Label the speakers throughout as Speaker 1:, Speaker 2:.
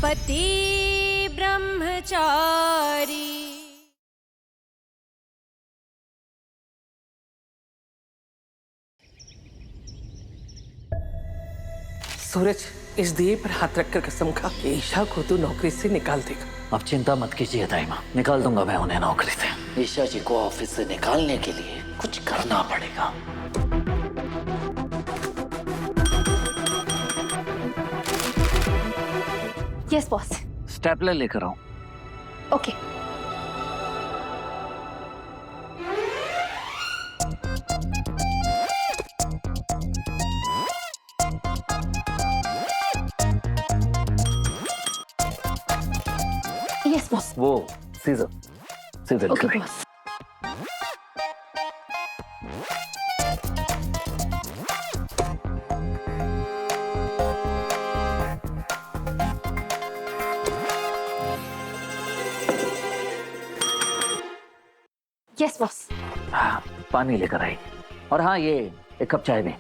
Speaker 1: पति ब्रह्मचारी।
Speaker 2: सूरज, इस दिए पर हाथ रखकर कसम खा कि ईशा को तू नौकरी से निकाल देगा।
Speaker 3: अब चिंता मत कीजिए दाइमा, निकाल दूंगा मैं उन्हें नौकरी से। ईशा जी को ऑफिस से निकालने के लिए कुछ करना पड़ेगा।
Speaker 1: Yes boss.
Speaker 3: स्टेपलर लेकर आओ।
Speaker 1: ओके। Yes boss.
Speaker 3: वो सीजर
Speaker 1: ओके
Speaker 3: लेकर
Speaker 1: बॉस। Yes boss.
Speaker 3: हाँ, पानी लेकर आई। और हाँ, ये एक कप चाय दें।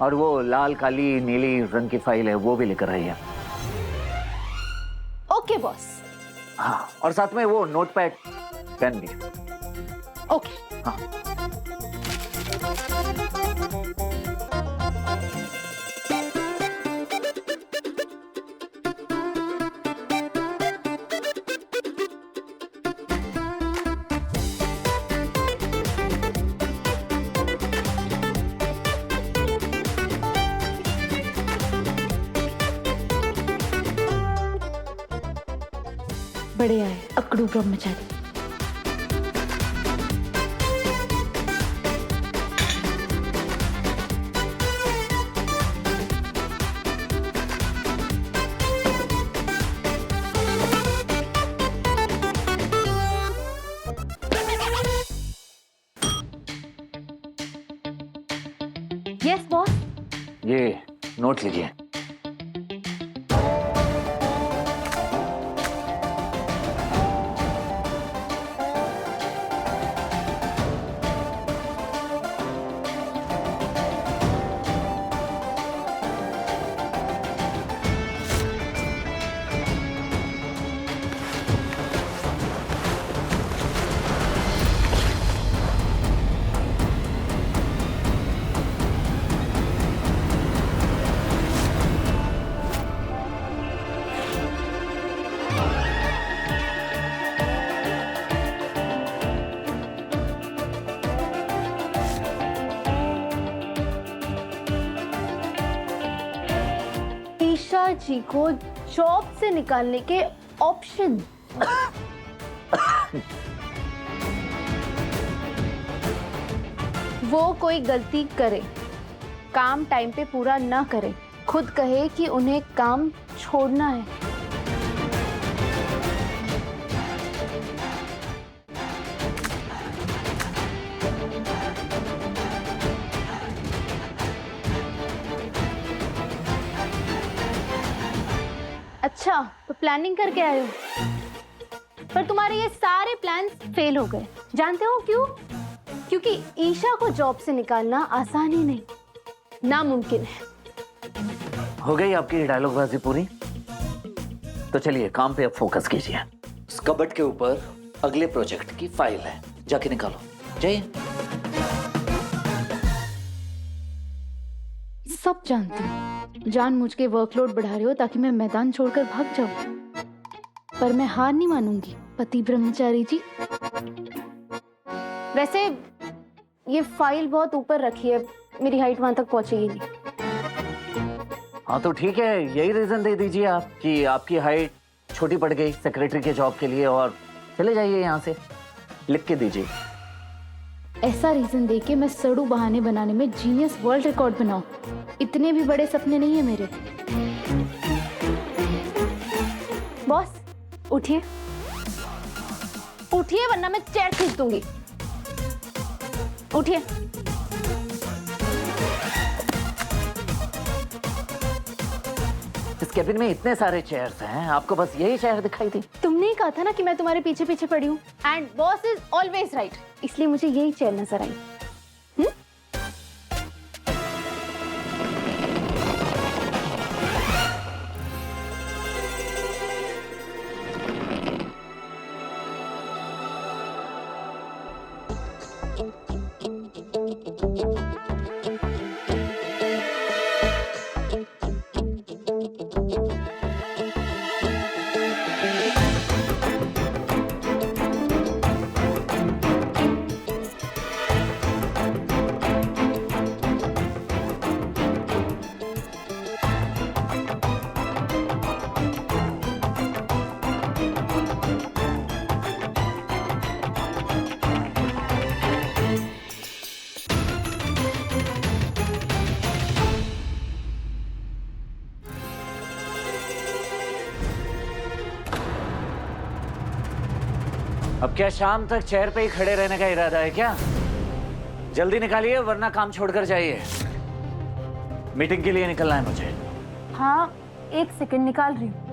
Speaker 3: और वो लाल काली नीली रंग की फाइल है वो भी लेकर आई है।
Speaker 1: Okay boss.
Speaker 3: हाँ, और साथ में वो नोटपैड पेन भी।
Speaker 1: ओके।
Speaker 3: हाँ।
Speaker 1: बढ़िया है अकड़ू ब्रह्मचारी। Yes boss.
Speaker 3: ये नोट लीजिए।
Speaker 1: ईशा जी को जॉब से निकालने के ऑप्शन। वो कोई गलती करे, काम टाइम पे पूरा ना करे, खुद कहे कि उन्हें काम छोड़ना है। अच्छा, तो प्लानिंग करके आए हो, पर तुम्हारे ये सारे प्लान्स फेल हो गए। जानते हो क्यों? क्योंकि ईशा को जॉब से निकालना आसान ही नहीं, नामुमकिन है।
Speaker 3: हो गई आपकी डायलॉगबाजी पूरी? तो चलिए काम पे अब फोकस कीजिए। उस कबर्ड के ऊपर अगले प्रोजेक्ट की फाइल है, जाके निकालो। जाइए।
Speaker 1: सब जानती हूँ, जानबूझ के वर्कलोड बढ़ा रहे हो ताकि मैं मैदान छोड़कर भाग जाऊं, पर मैं हार नहीं मानूंगी पति ब्रह्मचारी जी। वैसे ये फाइल बहुत ऊपर रखी है, मेरी हाइट वहां तक पहुंचेगी नहीं।
Speaker 3: हाँ तो ठीक है, यही रीजन दे दीजिए आप कि आपकी हाइट छोटी पड़ गई सेक्रेटरी के जॉब के लिए, और चले जाइए यहाँ से। लिख के दीजिए।
Speaker 1: ऐसा रीजन देके मैं सड़ू बहाने बनाने में जीनियस वर्ल्ड रिकॉर्ड बनाऊं, इतने भी बड़े सपने नहीं है मेरे। बॉस उठिए, उठिए वरना मैं चेयर खींच दूंगी। उठिए।
Speaker 3: इस कैबिन में इतने सारे चेयर्स हैं, आपको बस यही चेयर दिखाई दी?
Speaker 1: तुमने ही कहा था ना कि मैं तुम्हारे पीछे पीछे पड़ी हूँ, and boss is always right, इसलिए मुझे यही चेयर नजर आई।
Speaker 3: अब क्या शाम तक चेयर पे ही खड़े रहने का इरादा है क्या? जल्दी निकालिए वरना काम छोड़कर जाइए। मीटिंग के लिए निकलना है मुझे।
Speaker 1: हाँ, 1 सेकंड निकाल रही हूँ।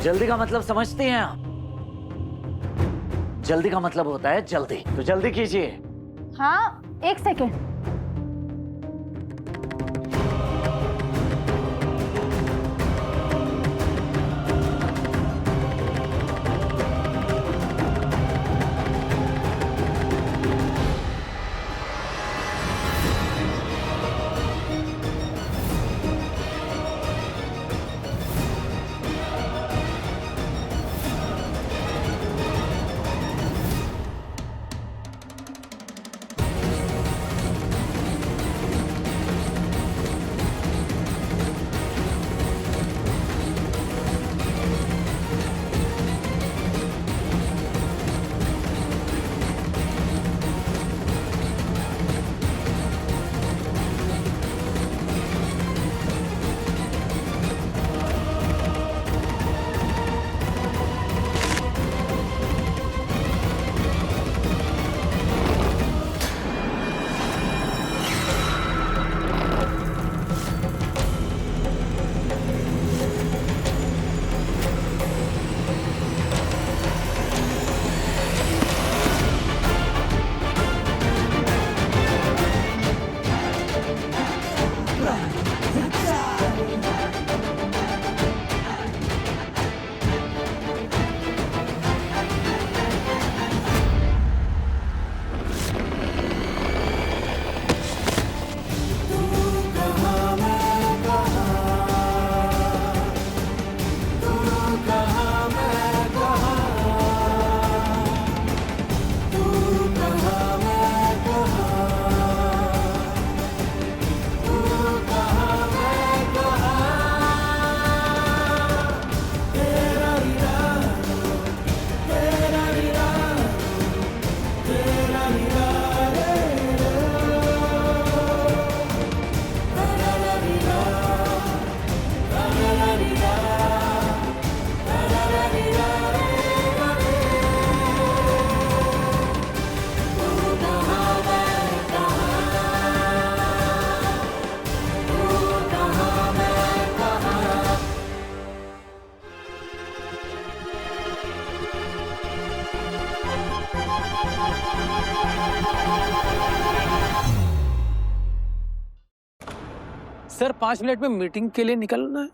Speaker 3: जल्दी का मतलब समझती हैं आप? जल्दी का मतलब होता है जल्दी, तो जल्दी कीजिए।
Speaker 1: हाँ, 1 सेकंड।
Speaker 2: सर 5 मिनट में मीटिंग के लिए निकलना है।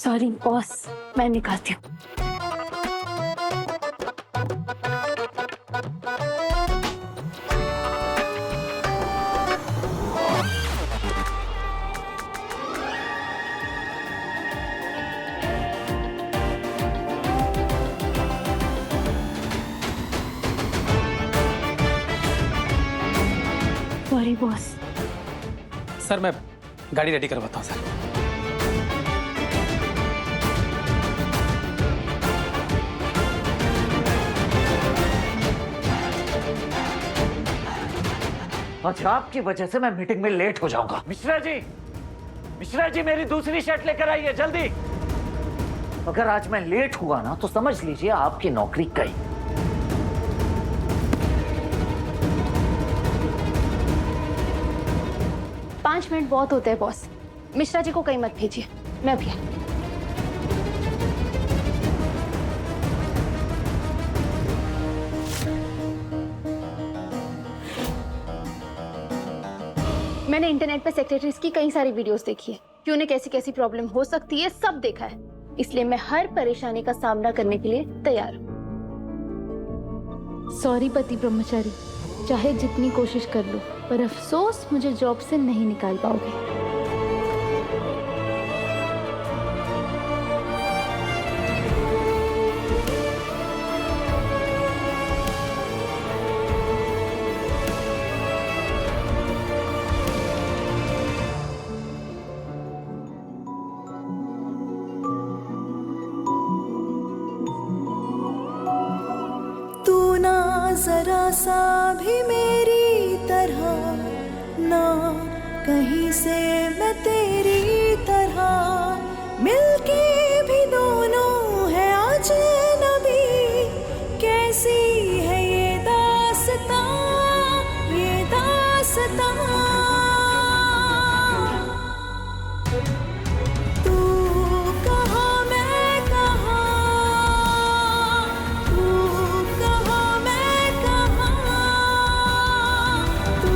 Speaker 1: सॉरी बॉस, मैं निकालती हूँ। Sorry boss.
Speaker 2: सर मैं गाड़ी रेडी करवाता हूँ सर।
Speaker 3: अच्छा, आपकी वजह से मैं मीटिंग में लेट हो जाऊंगा। मिश्रा जी मेरी दूसरी शर्ट लेकर आइए जल्दी। अगर आज मैं लेट हुआ ना तो समझ लीजिए आपकी नौकरी गई।
Speaker 1: पाँच मिनट बहुत होते हैं बॉस। मिश्रा जी को कहीं मत भेजिए, मैं भी। मैंने इंटरनेट पे सेक्रेटरीज की कई सारी वीडियोस देखी है कि उन्हें कैसी कैसी प्रॉब्लम हो सकती है, सब देखा है। इसलिए मैं हर परेशानी का सामना करने के लिए तैयार हूँ। सॉरी पति ब्रह्मचारी, चाहे जितनी कोशिश कर लो पर अफसोस मुझे जॉब से नहीं निकाल पाओगे।
Speaker 4: कहीं से मैं तेरी तरह मिलके भी दोनों है अजनबी। कैसी है ये दास्तां, ये दास्तां। तू कहाँ मैं कहाँ, तू कहाँ मैं कहाँ, तू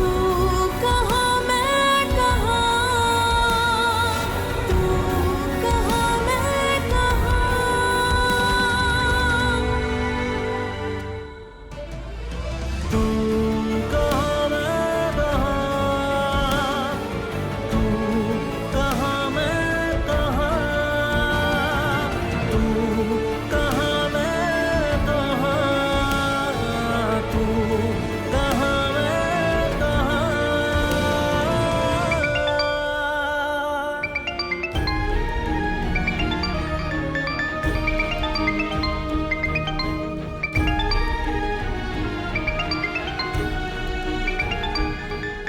Speaker 4: कहाँ मैं कहाँ, तू कहाँ मैं कहाँ।
Speaker 5: तू कहाँ मैं कहाँ, तू कहाँ मैं कहाँ, तू कहाँ मैं कहाँ, तू कहाँ मैं कहाँ।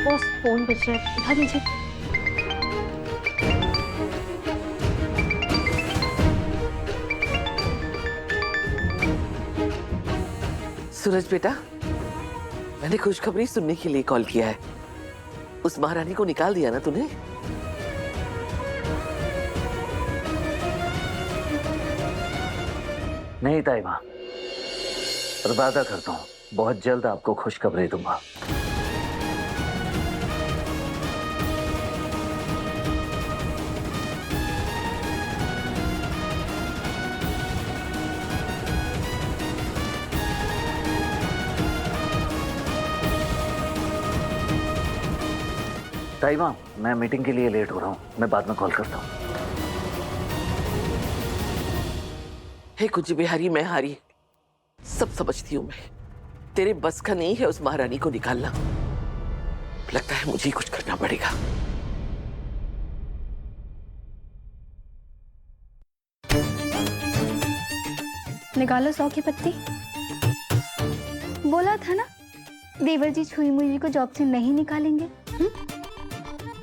Speaker 1: बॉस फोन बज रहा है, उठा दीजिए।
Speaker 2: सूरज बेटा, मैंने खुशखबरी सुनने के लिए कॉल किया है। उस महारानी को निकाल दिया ना तूने?
Speaker 3: नहीं ताई माँ, पर वादा करता हूँ बहुत जल्द आपको खुशखबरी दूंगा। ताई माँ, मैं मीटिंग के लिए लेट हो रहा हूँ, मैं बाद में कॉल करता हूँ।
Speaker 2: हे कुछ बिहारी मैं हारी, सब समझती हूँ मैं। तेरे बस का नहीं है उस महारानी को निकालना। लगता है मुझे ही कुछ करना पड़ेगा।
Speaker 1: निकालो 100 की पत्ती। बोला था ना देवर जी छुई मुई जी को जॉब से नहीं निकालेंगे।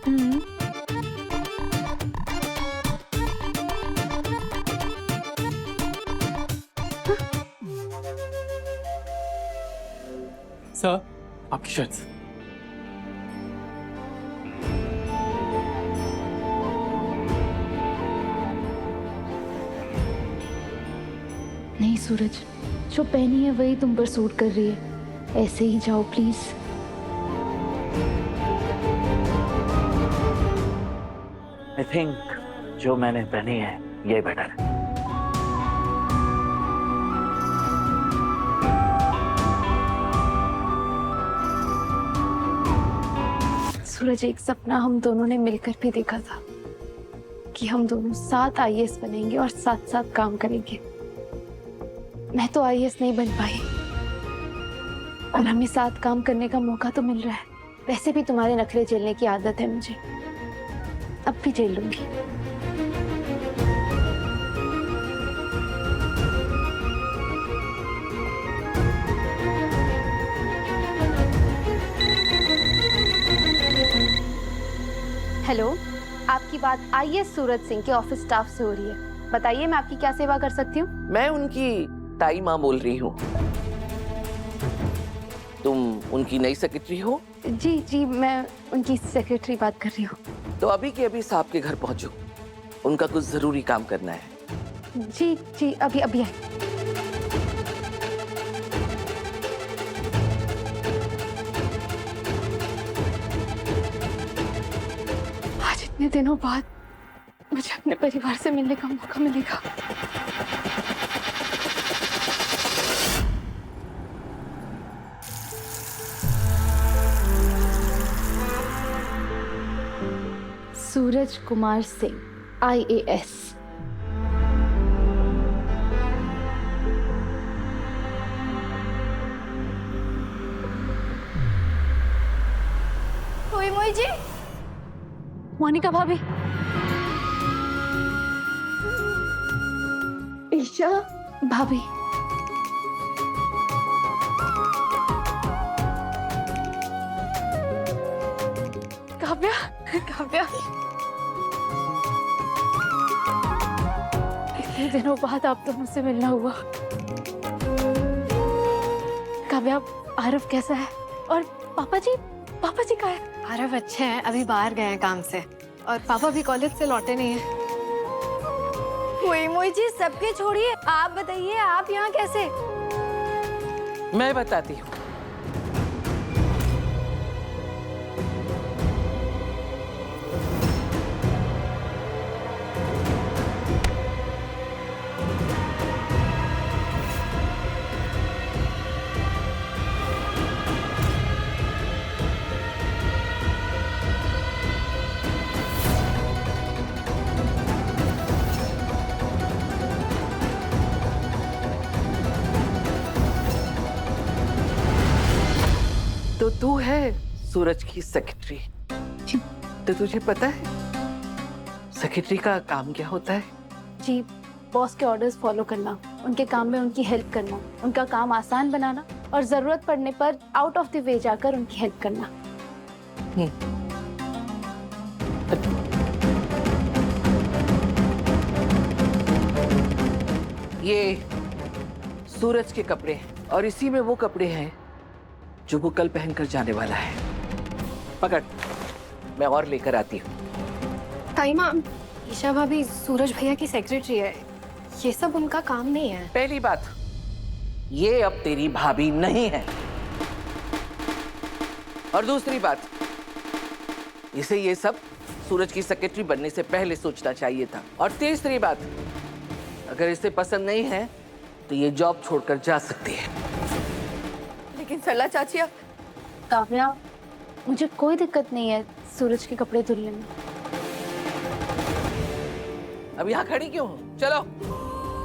Speaker 1: हम्म।
Speaker 6: सर, आपकी शर्ट।
Speaker 1: नहीं सूरज, जो पहनी है वही तुम पर सूट कर रही है। ऐसे ही जाओ प्लीज।
Speaker 3: आई थिंक जो मैंने पहनी है ये बेटर है।
Speaker 1: सूरज, एक सपना हम दोनों ने मिलकर भी देखा था कि हम दोनों साथ आईएएस बनेंगे और साथ साथ काम करेंगे। मैं तो आईएएस नहीं बन पाई और हमें साथ काम करने का मौका तो मिल रहा है। वैसे भी तुम्हारे नखरे झेलने की आदत है मुझे, अब भी झेल लूंगी। हेलो, आपकी बात आईएएस सूरज सिंह के ऑफिस स्टाफ से हो रही है। बताइए मैं आपकी क्या सेवा कर सकती हूँ?
Speaker 2: मैं उनकी ताई माँ बोल रही हूँ। तुम उनकी नई सेक्रेटरी हो?
Speaker 1: जी जी, मैं उनकी सेक्रेटरी बात कर रही हूँ।
Speaker 2: तो अभी के अभी साहब के घर पहुंचो, उनका कुछ जरूरी काम करना है।
Speaker 1: जी जी, अभी अभी आए। आज इतने दिनों बाद मुझे अपने परिवार से मिलने का मौका मिलेगा। सूरज कुमार सिंह, आईएएस। मोई जी, मोनिका भाभी, ईशा भाभी, काव्या, काव्या, इतने दिनों बाद आप दोनों से मिलना हुआ। काव्या, आरव कैसा है? और पापा जी कहाँ है?
Speaker 7: आरव अच्छे हैं, अभी बाहर गए हैं काम से, और पापा भी कॉलेज से लौटे नहीं हैं।
Speaker 4: मोई जी सबके छोड़िए, आप बताइए आप यहाँ कैसे?
Speaker 2: मैं बताती हूँ। तो तू है सूरज की सेक्रेटरी। तो तुझे पता है सेक्रेटरी का काम क्या होता है?
Speaker 1: जी, बॉस के ऑर्डर्स फॉलो करना, उनके काम में उनकी हेल्प करना, उनका काम आसान बनाना और जरूरत पड़ने पर आउट ऑफ द वे जाकर उनकी हेल्प करना।
Speaker 2: ये सूरज के कपड़े हैं और इसी में वो कपड़े हैं जो वो कल पहनकर जाने वाला है। पकड़, मैं और लेकर आती हूँ।
Speaker 7: ताई माँ, ईशा भाभी सूरज भैया की सेक्रेटरी है, ये सब उनका काम नहीं है।
Speaker 2: पहली बात, ये अब तेरी भाभी नहीं है। और दूसरी बात, इसे ये सब सूरज की सेक्रेटरी बनने से पहले सोचना चाहिए था। और तीसरी बात, अगर इसे पसंद नहीं है तो ये जॉब छोड़कर जा सकती है।
Speaker 4: लेकिन सरला चाची आप
Speaker 1: काव्या, मुझे कोई दिक्कत नहीं है सूरज के कपड़े धुलने में।
Speaker 2: अब यहाँ खड़ी क्यों हो? चलो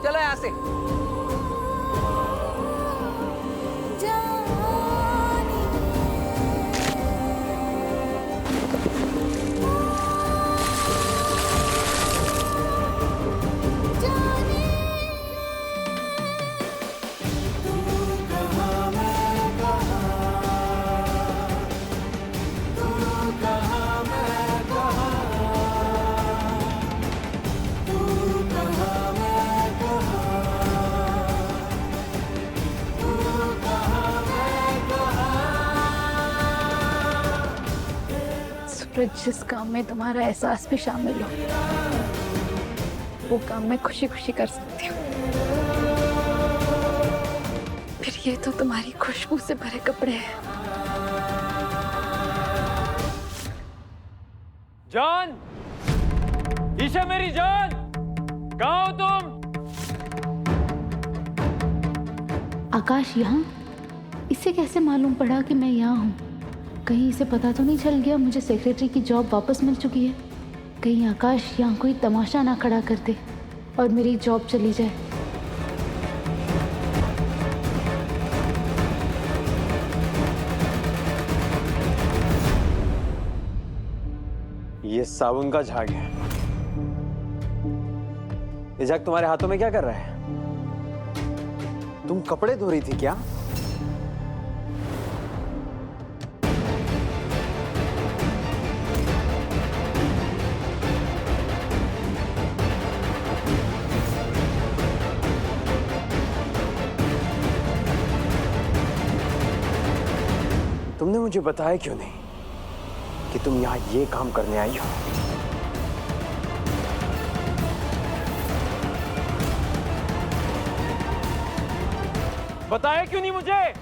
Speaker 2: चलो यहाँ से।
Speaker 1: सूरज, जिस काम में तुम्हारा एहसास भी शामिल हो, वो काम मैं खुशी खुशी कर सकती हूँ। फिर ये तो तुम्हारी खुशबू से भरे कपड़े हैं।
Speaker 5: जान, ईशा मेरी जान, कहाँ हो तुम?
Speaker 1: आकाश यहाँ? इसे कैसे मालूम पड़ा कि मैं यहाँ हूँ? कहीं इसे पता तो नहीं चल गया मुझे सेक्रेटरी की जॉब वापस मिल चुकी है? कहीं आकाश यहाँ कोई तमाशा ना खड़ा कर दे और मेरी जॉब चली जाए।
Speaker 8: ये साबुन का झाग है। ये झाग तुम्हारे हाथों में क्या कर रहा है? तुम कपड़े धो रही थी क्या? तुमने मुझे बताया क्यों नहीं कि तुम यहाँ ये काम करने आई हो?
Speaker 5: बताया क्यों नहीं मुझे?